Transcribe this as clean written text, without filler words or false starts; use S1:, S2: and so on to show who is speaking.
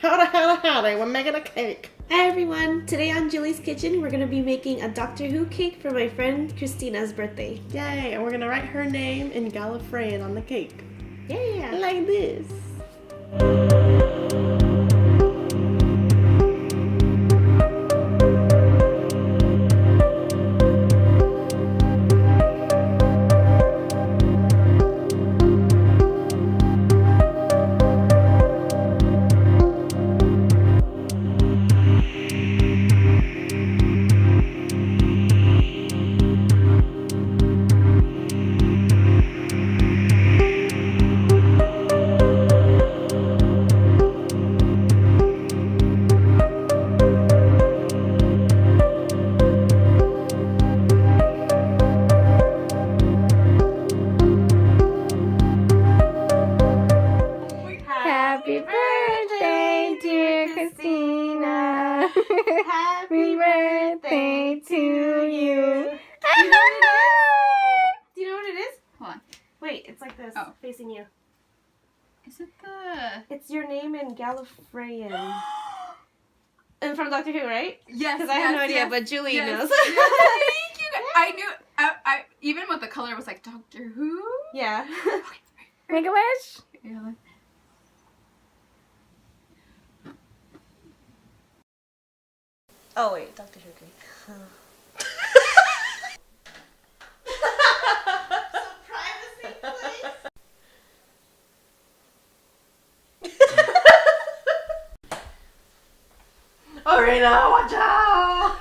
S1: Howdy, we're making a cake.
S2: Hi everyone! Today on Juli's Kitchen, we're going to be making a Doctor Who cake for my friend Christina's birthday.
S1: Yay, and we're gonna write her name in gallifreyan on the cake.
S2: Yeah!
S1: Like this.
S3: Happy birthday, dear Christina. Happy birthday to you.
S2: Do you know what it is? Do you know what it is?
S3: Hold on.
S2: Wait, it's like this,
S3: Oh.
S2: facing you.
S3: Is it the...
S2: It's your name in gallifreyan. And from Doctor Who, right?
S3: Yes,
S2: Because I have no idea, but Julie knows.
S3: Thank you. I knew, I even with the color, was like, Doctor Who?
S2: Yeah.
S3: Make a wish. Yeah.
S2: Oh wait, Doctor Who cake.
S1: Erina, watch out!